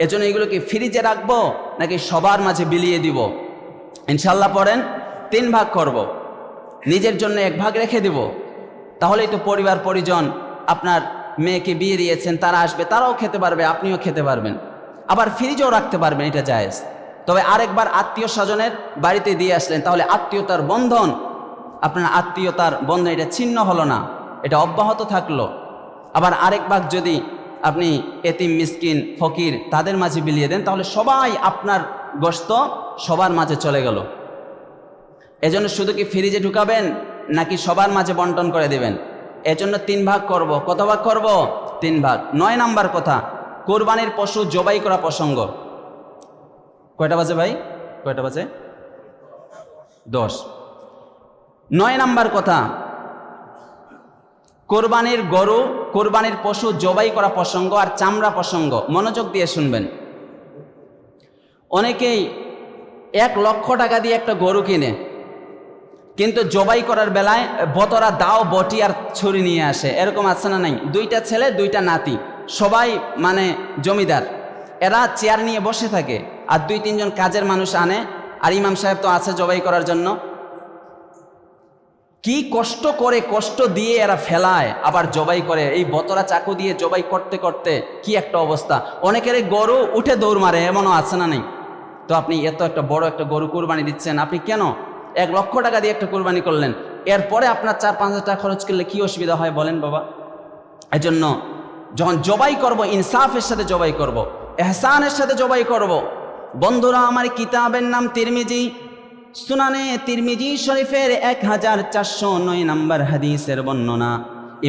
এজন্য এগুলোকে ফ্রিজে রাখবো নাকি সবার মাঝে বিলিয়ে দিব? ইনশাল্লাহ পড়েন 3 ভাগ করব, নিজের জন্য 1 ভাগ রেখে দিব। তাহলেই তো পরিবার পরিজন, আপনার মেয়েকে বিয়ে দিয়েছেন, তারা আসবে, তারাও খেতে পারবে, আপনিও খেতে পারবেন, আবার ফ্রিজেও রাখতে পারবেন, এটা জায়েজ। তবে আরেকবার আত্মীয় স্বজনের বাড়িতে দিয়ে আসলেন, তাহলে আত্মীয়তার বন্ধন, আপনার আত্মীয়তার বন্ধন এটা ছিন্ন হলো না, এটা অব্যাহত থাকলো। আবার আরেক ভাগ যদি আপনি এতিম, মিসকিন, ফকির তাদের মাঝে বিলিয়ে দেন, তাহলে সবাই আপনার গোশত সবার মাঝে চলে গেল। এজন্য শুধু কি ফ্রিজে ঢুকাবেন নাকি সবার মাঝে বন্টন করে দেবেন? এজন্য 3 ভাগ করব। কত ভাগ করব? 3 ভাগ। 9 নাম্বার কথা, কোরবানির পশু জবাই করা প্রসঙ্গ। কয়টা বাজে ভাই? কয়টা বাজে? 10। 9 নাম্বার কথা, কোরবানির গরু, কোরবানির পশু জবাই করা প্রসঙ্গ আর চামড়া প্রসঙ্গ। মনোযোগ দিয়ে শুনবেন। অনেকেই 1 লক্ষ টাকা দিয়ে একটা গরু কিনে, কিন্তু জবাই করার বেলায় বতরা দাও, বটি আর ছুরি নিয়ে আসে। এরকম আছে না নাই? 2টা ছেলে 2টা নাতি, সবাই মানে জমিদার, এরা চেয়ার নিয়ে বসে থাকে, আর 2-3 জন কাজের মানুষ আনে, আর ইমাম সাহেব তো আছে জবাই করার জন্য। কি কষ্ট করে, কষ্ট দিয়ে এরা ফেলায়, আবার জবাই করে। এই বতরা চাকু দিয়ে জবাই করতে করতে কি একটা অবস্থা। অনেকের গরু উঠে দৌড় মারে, এমনও আছে না নেই? তো আপনি এত একটা বড় একটা গরু কুরবানি দিচ্ছেন, আপনি কেন 1 লক্ষ টাকা দিয়ে একটা কুরবানি করলেন, এরপরে আপনার 4-5 টাকা খরচ করলে কি অসুবিধা হয় বলেন বাবা? এজন্য যখন জবাই করব, ইনসাফের সাথে জবাই করব, এহসানের সাথে জবাই করব। বন্ধুরা, আমার কিতাবের নাম তিরমিজি, সুনানে তিরমিজি শরীফের 1409 নম্বর হাদিসের বর্ণনা।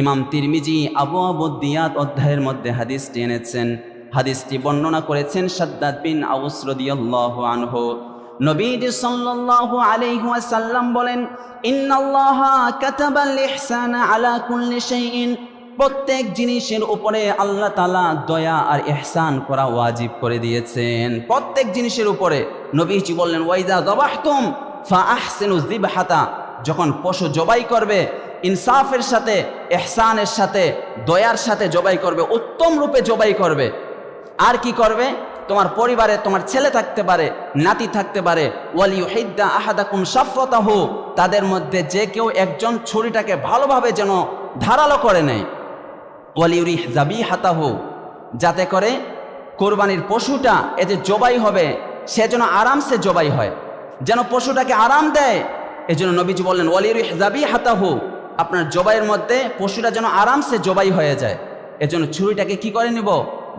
ইমাম তিরমিজি আবওয়াবুদ দিয়াত অধ্যায়ের মধ্যে হাদিসটি এনেছেন। হাদিসটি বর্ণনা করেছেন শাদ্দাদ বিন আউস রাদিয়াল্লাহু আনহু। নবীজি সাল্লাল্লাহু আলাইহি ওয়াসাল্লাম বলেন, ইন্নাল্লাহা কাতাবাল ইহসানা আলা কুল্লি শাইইন, প্রত্যেক জিনিসের উপরে আল্লাহ তাআলা দয়া আর ইহসান করা ওয়াজিব করে দিয়েছেন, প্রত্যেক জিনিসের উপরে। নবীজি বললেন, ওয়াইজা যাবাহতুম ফাআহসিনু যিবহাতা, যখন পশু জবাই করবে ইনসাফের সাথে, ইহসানের সাথে, দয়ার সাথে জবাই করবে, উত্তম রূপে জবাই করবে। আর কি করবে? তোমার পরিবারে তোমার ছেলে থাকতে পারে, নাতি থাকতে পারে, ওয়ালিউহিদ্দা আহাদাকুম শাফরাতাহু, তাদের মধ্যে যে কেউ একজন ছুরিটাকে ভালোভাবে যেন ধারালো করে নেয়, ওয়ালিউরিহ যাবিহাতাহু, যাতে করে কোরবানির পশুটা এ যে জবাই হবে সে যেন আরামসে জবাই হয়, যেন পশুটাকে আরাম দেয়। এজন্য নবীজি বললেন, ওয়ালিউরিহ যাবিহাতাহু, আপনার জবাইয়ের মধ্যে পশুটা যেন আরামসে জবাই হয়ে যায়। এজন্য ছুরিটাকে কি করে নেব?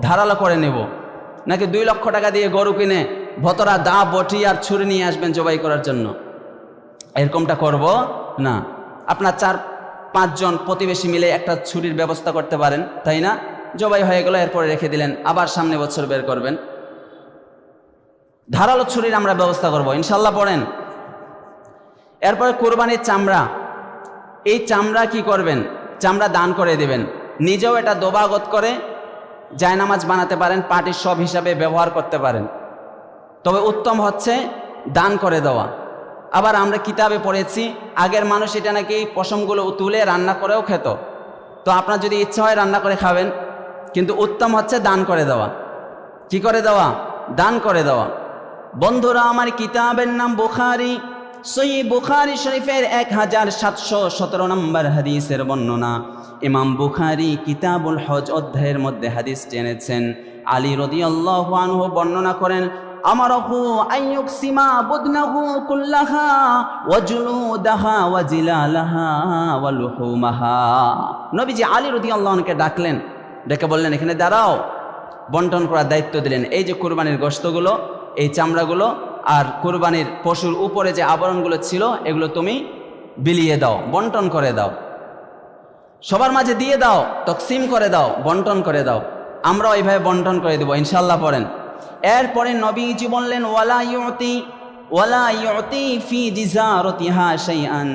ধারালো করে নেব। নাকি 2 লক্ষ টাকা দিয়ে গরু কিনে ভতরা দা, বটি আর ছুরি নিয়ে আসবেন জবাই করার জন্য? এরকমটা করব না। আপনার 4-5 জন প্রতিবেশী মিলে একটা ছুরির ব্যবস্থা করতে পারেন, তাই না? জবাই হয়ে গেল, এরপরে রেখে দিলেন, আবার সামনে বছর বের করবেন। ধারালো ছুরির আমরা ব্যবস্থা করব ইনশাল্লাহ, পড়েন। এরপরে কোরবানির চামড়া, এই চামড়া কি করবেন? চামড়া দান করে দিবেন। নিজেও এটা দোবাগত করে জায়নামাজ বানাতে পারেন, পাটির সব হিসাবে ব্যবহার করতে পারেন। তবে উত্তম হচ্ছে দান করে দেওয়া। আবার আমরা কিতাবে পড়েছি, আগের মানুষ এটা নাকি পশমগুলো তুলে রান্না করেও খেত। তো আপনার যদি ইচ্ছা হয় রান্না করে খাবেন, কিন্তু উত্তম হচ্ছে দান করে দেওয়া। কি করে দেওয়া? দান করে দেওয়া। বন্ধুরা, আমার কিতাবের নাম বুখারী, সহিহ বুখারী শরীফের 1717 নম্বর হাদিসের বর্ণনা। ইমাম বুখারী কিতাবুল হজ অধ্যায়ের মধ্যে হাদিসটি এনেছেন। আলী রাদিয়াল্লাহু আনহু বর্ণনা করেন, আমারাহু আইয়ুকসিমা বুদনাহু কুল্লাহা ওয়া জুলুদাহা ওয়া জিলালাহা ওয়া লুহুমাহা। নবীজি আলী রাদিয়াল্লাহু আনহুকে ডাকলেন, ডেকে বললেন এখানে দাঁড়াও, বন্টন করার দায়িত্ব দিলেন। এই যে কুরবানির গোশতগুলো, এই চামড়াগুলো আর কুরবানির পশুর উপরে যে আবরণগুলো ছিল এগুলো তুমি বিলিয়ে দাও, বন্টন করে দাও, সবার মাঝে দিয়ে দাও, তকসিম করে দাও, বন্টন করে দাও। আমরাও এইভাবে বন্টন করে দেবো ইনশাল্লাহ পড়েন। এরপরে নবীজি বললেন ওয়ালা ইউতি ফি জিজারতিহা শাইআন,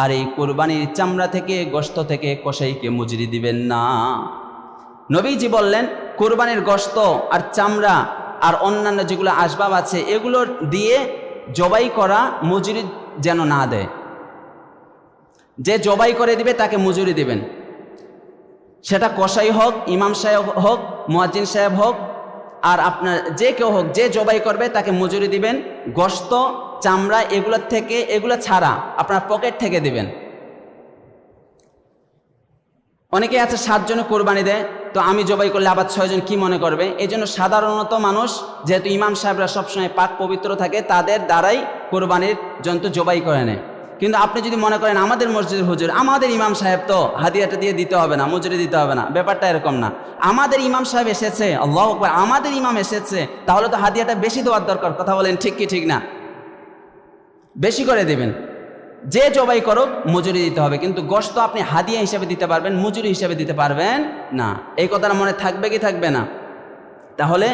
আর এই কুরবানির চামড়া থেকে গোশত থেকে কসাইকে মজুরি দিবেন না। নবীজি বললেন কুরবানির গোশত আর চামড়া আর অন্যান্য যেগুলো আসবাব আছে এগুলো দিয়ে জবাই করা মজুরি যেন না দেয়। যে জবাই করে দিবে তাকে মজুরি দিবেন, সেটা কসাই হোক, ইমাম সাহেব হোক, মুয়াজ্জিন সাহেব হোক, আর আপনার যে কেউ হোক, যে জবাই করবে তাকে মজুরি দিবেন। গোশত চামড়া এগুলোর থেকে, এগুলো ছাড়া আপনার পকেট থেকে দিবেন। অনেকে আছে 7 জনে কোরবানি দেয়, তো আমি জবাই করলে আবার 6 জন কি মনে করবে, এই জন্য সাধারণত মানুষ, যেহেতু ইমাম সাহেবরা সবসময় পাক পবিত্র থাকে, তাদের দ্বারাই কোরবানির জন্তু জবাই করে নেয়। কিন্তু আপনি যদি মনে করেন আমাদের মসজিদের হুজুর, আমাদের ইমাম সাহেব তো হাদিয়াটা দিয়ে দিতে হবে না, মজুরি দিতে হবে না, ব্যাপারটা এরকম না। আমাদের ইমাম সাহেব এসেছে, আল্লাহু আকবার, আমাদের ইমাম এসেছে, তাহলে তো হাদিয়াটা বেশি দেওয়ার দরকার। কথা বলেন ঠিক কি ঠিক না? বেশি করে দেবেন। যে জবাই করুক মজুরি দিতে হবে, কিন্তু গোশত আপনি হাদিয়া হিসেবে দিতে পারবেন, মজুরি হিসেবে দিতে পারবেন না। এই কথাটা মনে থাকবে কি থাকবে না? তাহলে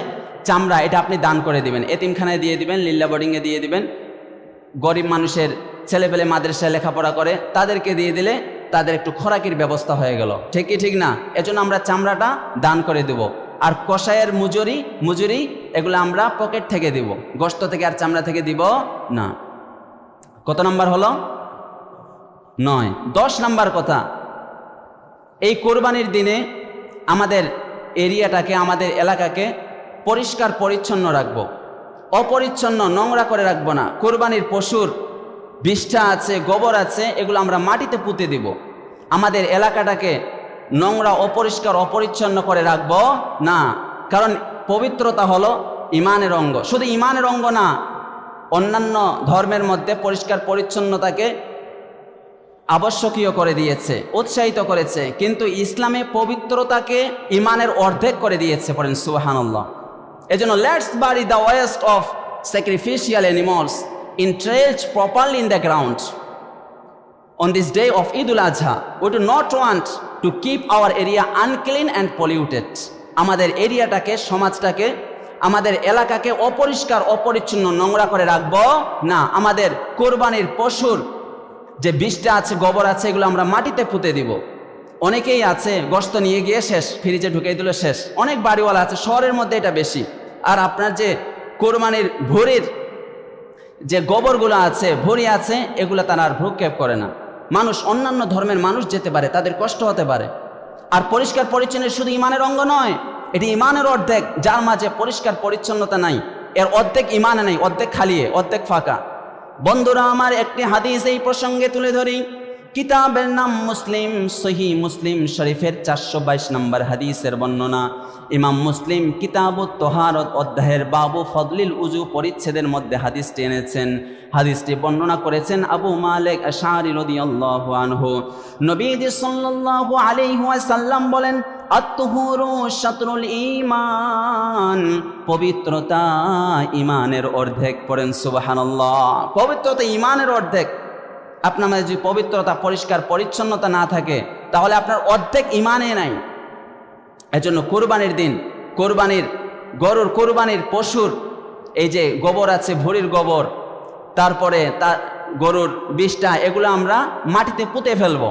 চামড়া এটা আপনি দান করে দিবেন, এতিমখানায় দিয়ে দিবেন, লিল্লা বোর্ডিংয়ে দিয়ে দিবেন, গরিব মানুষের ছেলেপেলে মাদ্রাসায় লেখাপড়া করে তাদেরকে দিয়ে দিলে তাদের একটু খোরাকির ব্যবস্থা হয়ে গেল, ঠিক কি ঠিক না? এজন্য আমরা চামড়াটা দান করে দেব। আর কসাইয়ের মজুরি এগুলো আমরা পকেট থেকে দিব, গোশত থেকে আর চামড়া থেকে দিব না। কত নাম্বার হলো? 9। 10 নাম্বার কথা, এই কোরবানির দিনে আমাদের এরিয়াটাকে, আমাদের এলাকাকে পরিষ্কার পরিচ্ছন্ন রাখবো। অপরিচ্ছন্ন নোংরা করে রাখবো না। কোরবানির পশুর বিষ্ঠা আছে, গোবর আছে, এগুলো আমরা মাটিতে পুঁতে দিব। আমাদের এলাকাটাকে নোংরা, অপরিষ্কার, অপরিচ্ছন্ন করে রাখবো না। কারণ পবিত্রতা হলো ইমানের অঙ্গ। শুধু ইমানের অঙ্গ না, অন্যান্য ধর্মের মধ্যে পরিষ্কার পরিচ্ছন্নতাকে আবশ্যকীয় করে দিয়েছে, উৎসাহিত করেছে, কিন্তু ইসলামে পবিত্রতাকে ইমানের অর্ধেক করে দিয়েছে। পড়েন সুবহানাল্লাহ। এজন্য let's BARI the West of sacrificial animals entrenched properly in the ground on this day of Eid al-Adha. We do not want to keep our area unclean and polluted. আমাদের এরিয়াটাকে, সমাজটাকে, আমাদের এলাকাকে অপরিষ্কার, অপরিচ্ছন্ন, নোংরা করে রাখবো না। আমাদের কোরবানির পশুর যে বিষ্ঠা আছে, গোবর আছে, এগুলো আমরা মাটিতে পুঁতে দিব। অনেকেই আছে গোশত নিয়ে গিয়ে শেষ, ফ্রিজে ঢুকিয়ে দিল শেষ। অনেক বাড়িওয়ালা আছে, শহরের মধ্যে এটা বেশি। আর আপনার যে কোরবানির ভুঁড়ির যে গোবরগুলো আছে, ভুঁড়ি আছে, এগুলো তারা আর ভ্রুক্ষেপ করে না। মানুষ, অন্যান্য ধর্মের মানুষ যেতে পারে, তাদের কষ্ট হতে পারে। আর পরিষ্কার পরিচ্ছন্ন শুধু ইমানের অঙ্গ নয়, এটি ইমানের অর্ধেক। যার মাঝে পরিষ্কার পরিচ্ছন্নতা নাই, এর অর্ধেক ইমানে নেই, অর্ধেক খালিয়ে, অর্ধেক ফাঁকা। বন্ধুরা আমার, একটি হাদিস এই প্রসঙ্গে তুলে ধরি। কিতাবের নাম মুসলিম, সহিহ মুসলিম শরীফের 422 নম্বর হাদিসের বর্ণনা। ইমাম মুসলিম কিতাবুত তাহারত অধ্যায়ের বাবু ফদলিল উজু পরিচ্ছেদের মধ্যে হাদিসটি এনেছেন। হাদিসটি বর্ণনা করেছেন আবু মালিক আশআরী রাদিয়াল্লাহু আনহু। নবীজি সাল্লাল্লাহু আলাইহি ওয়াসাল্লাম বলেন, আত-তুহুরু শাতরুল ঈমান, পবিত্রতা ঈমানের অর্ধেক। পড়েন সুবহানাল্লাহ। পবিত্রতা ঈমানের অর্ধেক। আপনার মাঝে যদি পবিত্রতা, পরিষ্কার পরিচ্ছন্নতা না থাকে, তাহলে আপনার অর্ধেক ঈমানে নাই। এজন্য কোরবানির দিন, গরুর কোরবানির পশুর এই যে গোবর আছে, ভুঁড়ির গোবর, তারপরে তার গরুর বিষ্ঠা, এগুলো আমরা মাটিতে পুঁতে ফেলবো।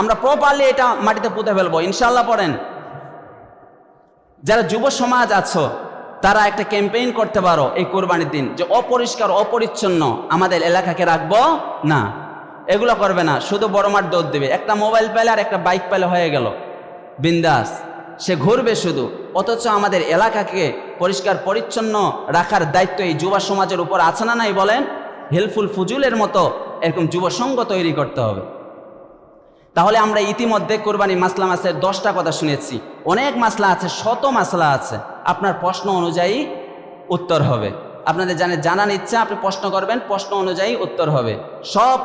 আমরা প্রপারলি এটা মাটিতে পুঁতে ফেলবো ইনশাল্লাহ। পড়েন, যারা যুব সমাজ আছো, তারা একটা ক্যাম্পেইন করতে পারো এই কোরবানির দিন, যে অপরিষ্কার, অপরিচ্ছন্ন আমাদের এলাকাকে রাখবো না। এগুলো করবে না, শুধু বড় মাঠ দৌড় দেবে। একটা মোবাইল পেলে আর একটা বাইক পেলে হয়ে গেল, বিন্দাস, সে ঘুরবে শুধু। অথচ আমাদের এলাকাকে পরিষ্কার পরিচ্ছন্ন রাখার দায়িত্ব এই যুব সমাজের উপর আছে না নাই বলেন? হেল্পফুল ফুজুলের মতো এরকম যুব সংঘ তৈরি করতে হবে। তাহলে আমরা ইতিমধ্যে কোরবানি মাসলা মাসের 10টা কথা শুনেছি। অনেক মাসলা আছে, শত মাসলা আছে, আপনার প্রশ্ন অনুযায়ী উত্তর হবে। আপনাদের জানার ইচ্ছা, আপনি প্রশ্ন করবেন, প্রশ্ন অনুযায়ী উত্তর হবে। সব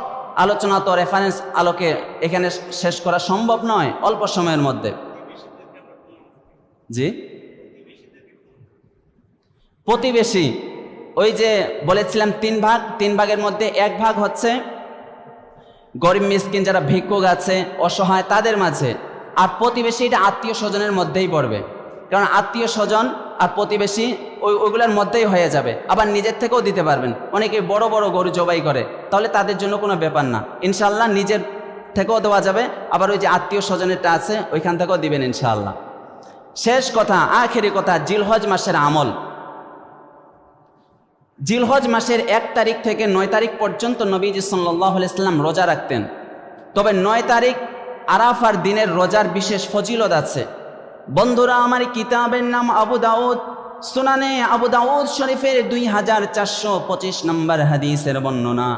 আলোচনা তো রেফারেন্স আলোকে এখানে শেষ করা সম্ভব নয় অল্প সময়ের মধ্যে। জি, প্রতিবেশী, ওই যে বলেছিলাম 3 ভাগ, 3 ভাগের মধ্যে 1 ভাগ হচ্ছে গরিব মিসকিন যারা ভিক্ষুক আছে, অসহায়, তাদের মাঝে। আর প্রতিবেশী এটা আত্মীয় স্বজনের মধ্যেই পড়বে, কারণ আত্মীয় স্বজন আর প্রতিবেশী ওইগুলোর মধ্যেই হয়ে যাবে। আবার নিজের থেকেও দিতে পারবেন, অনেকে বড় বড় গরু জবাই করে, তাহলে তাদের জন্য কোনো ব্যাপার না, ইনশাআল্লাহ নিজের থেকেও দেওয়া যাবে। আবার ওই যে আত্মীয় স্বজনেরটা আছে ওইখান থেকেও দিবেন ইনশাআল্লাহ। শেষ কথা, আখেরি কথা, জিলহজ মাসের আমল। জিলহজ মাসের 1 তারিখ থেকে 9 তারিখ পর্যন্ত নবীজি সাল্লাল্লাহু আলাইহি সাল্লাম রোজা রাখতেন। তবে 9 তারিখ আরাফার দিনের রোজার বিশেষ ফজিলত আছে। বন্ধুরা, আমার কিতাবের নাম আবু দাউদ, সুনানে আবু দাউদ শরীফের 2425 নম্বর হাদিসের বর্ণনা।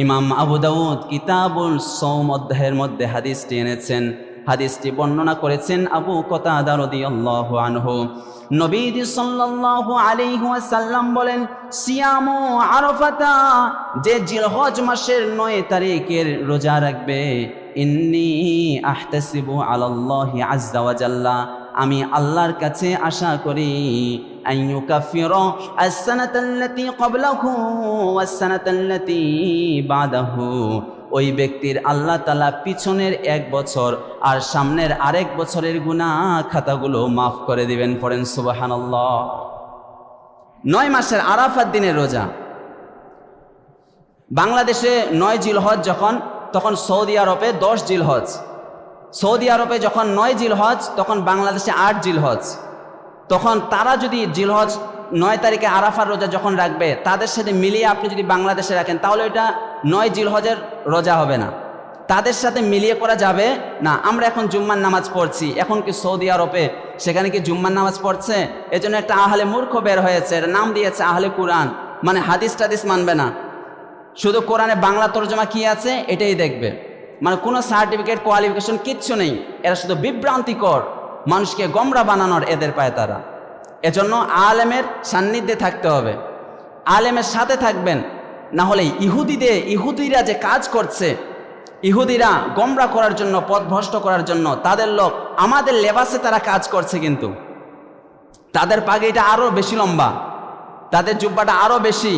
ইমাম আবু দাউদ কিতাবুল সওম অধ্যায়ের মধ্যে হাদিসটি এনেছেন। হাদিসটি বর্ণনা করেছেন আবু কতাদা রাদিয়াল্লাহু আনহু। নবীজি সাল্লাল্লাহু আলাইহি ওয়াসাল্লাম বলেন, সিয়ামু আরাফাতা, যে জিলহজ মাসের 9 তারিখের রোজা রাখবে, ইন্নী আহতাসিবু আলাল্লাহি আযজা ওয়া জাল্লা, আমি আল্লাহর কাছে আশা করি, আইয়ুকাফিরা আস-সানাতাল্লাতী ক্বাবলাহু ওয়াস-সানাতাল্লাতী বাদাহু, ওই ব্যক্তির আল্লাহ তাআলা পিছনের 1 বছর আর সামনের আরেক বছরের গুনাহ খাতাগুলো মাফ করে দিবেন। পড়েন সুবহানাল্লাহ। 9 মাসের আরাফাত দিনের রোজা। বাংলাদেশে 9 জিলহজ যখন, তখন সৌদি আরবে 10 জিলহজ। সৌদি আরবে যখন 9 জিলহজ, তখন বাংলাদেশে 8 জিলহজ। তখন তারা যদি জিলহজ 9 তারিখে আরাফার রোজা যখন রাখবে, তাদের সাথে মিলিয়ে আপনি যদি বাংলাদেশে রাখেন, তাহলে এটা 9 জিলহজের রোজা হবে না, তাদের সাথে মিলিয়ে করা যাবে না। আমরা এখন জুম্মার নামাজ পড়ছি, এখন কি সৌদি আরবে সেখানে কি জুম্মার নামাজ পড়ছে? এজন্য একটা আহলে মূর্খ বের হয়েছে, এর নাম দিয়েছে আহলে কুরআন, মানে হাদিস টাদিস মানবে না, শুধু কোরআনে বাংলা তরজমা কি আছে এটাই দেখবে, মানে কোনো সার্টিফিকেট কোয়ালিফিকেশন কিচ্ছু নেই। এরা শুধু বিভ্রান্তিকর, মানুষকে গোমরা বানানোর এদের পায় তারা। এজন্য আলেমের সান্নিধ্যে থাকতে হবে, আলেমের সাথে থাকবেন, না হলে ইহুদিরা যে কাজ করছে, ইহুদিরা গোমরা করার জন্য, পথভ্রষ্ট করার জন্য তাদের লোক আমাদের লেবাসে তারা কাজ করছে, কিন্তু তাদের পাগড়িটা আরও বেশি লম্বা, তাদের জুব্বাটা আরও বেশি।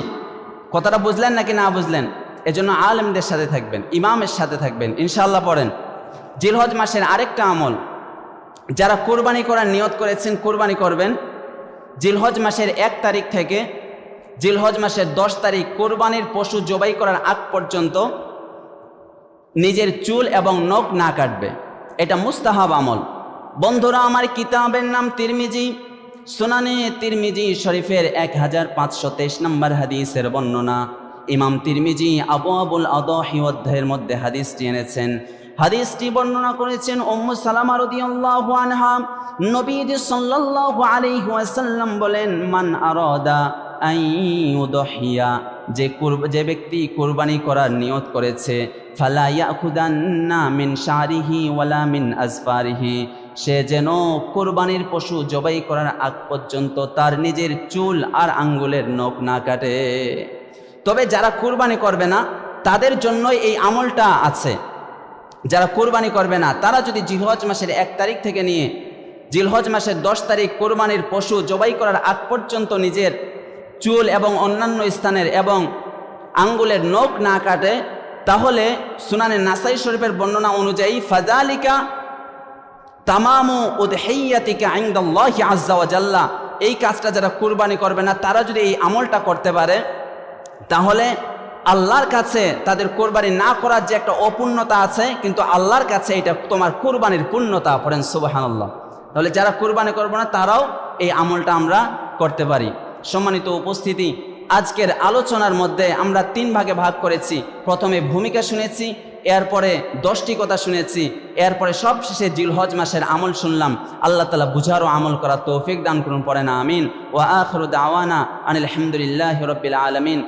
কথাটা বুঝলেন নাকি না বুঝলেন? এজন্য আলেমদের সাথে থাকবেন, ইমামের সাথে থাকবেন ইনশাআল্লাহ। পড়েন, জিলহজ মাসের আরেকটা আমল, যারা কোরবানি করার নিয়ত করেছেন কোরবানি করবেন, জিলহজ মাসের 1 তারিখ থেকে জিলহজ মাসের 10 তারিখ কোরবানির পশু জবাই করার আগ পর্যন্ত নিজের চুল এবং নখ না কাটবে, এটা মুস্তাহাব আমল। বন্ধুরা, আমার কিতাবের নাম তিরমিজি, সুনানে তিরমিজি শরীফের 1523 নম্বর হাদিসের বর্ণনা। ইমাম তিরমিজি আবওয়াবুল আদাহি অধ্যায়ের মধ্যে হাদিসটি এনেছেন। হাদিসটি বর্ণনা করেছেন উম্মু সালামা রাদিয়াল্লাহু আনহা। নবীজি সাল্লাল্লাহু আলাইহি ওয়াসাল্লাম বলেন, মান আরাদা আন ইউদহিয়া, যে ব্যক্তি কুরবানি করার নিয়ত করেছে, ফালা ইয়াখুদান্না মিন শারিহি ওয়ালা মিন আজফারিহি, সে যেন কুরবানির পশু জবাই করার আগ পর্যন্ত তার নিজের চুল আর আঙ্গুলের নখ না কাটে। তবে যারা কুরবানি করবে না তাদের জন্যই এই আমলটা আছে। যারা কুরবানি করবে না তারা যদি জিলহজ মাসের 1 তারিখ থেকে নিয়ে জিলহজ মাসের 10 তারিখ কুরবানির পশু জবাই করার আগ পর্যন্ত নিজের চুল এবং অন্যান্য স্থানের এবং আঙ্গুলের নখ না কাটে, তাহলে সুনানে নাসাই শরীফের বর্ণনা অনুযায়ী ফাযালিকা তামামু উদহিয়াতিকা ইনদাল্লাহি আযজা ওয়া জাল্লা, এই কাজটা যারা কুরবানি করবে না তারা যদি এই আমলটা করতে পারে, তাহলে আল্লাহর কাছে তাদের কোরবানি না করার যে একটা অপূর্ণতা আছে, কিন্তু আল্লাহর কাছে এটা তোমার কোরবানির পূর্ণতা। পড়েন সুবহানাল্লাহ। তাহলে যারা কোরবানি করবে না তারাও এই আমলটা আমরা করতে পারি। সম্মানিত উপস্থিতি, আজকের আলোচনার মধ্যে আমরা 3 ভাগে ভাগ করেছি। প্রথমে ভূমিকা শুনেছি, এরপরে 10টি কথা শুনেছি, এরপরে সবশেষে জিলহজ মাসের আমল শুনলাম। আল্লাহ তাআলা বুঝার ও আমল করার তৌফিক দান করুন। পড়েন আমিন। ওয়া আখিরু দাওয়ানা আনিল হামদুলিল্লাহি রাব্বিল আলামিন।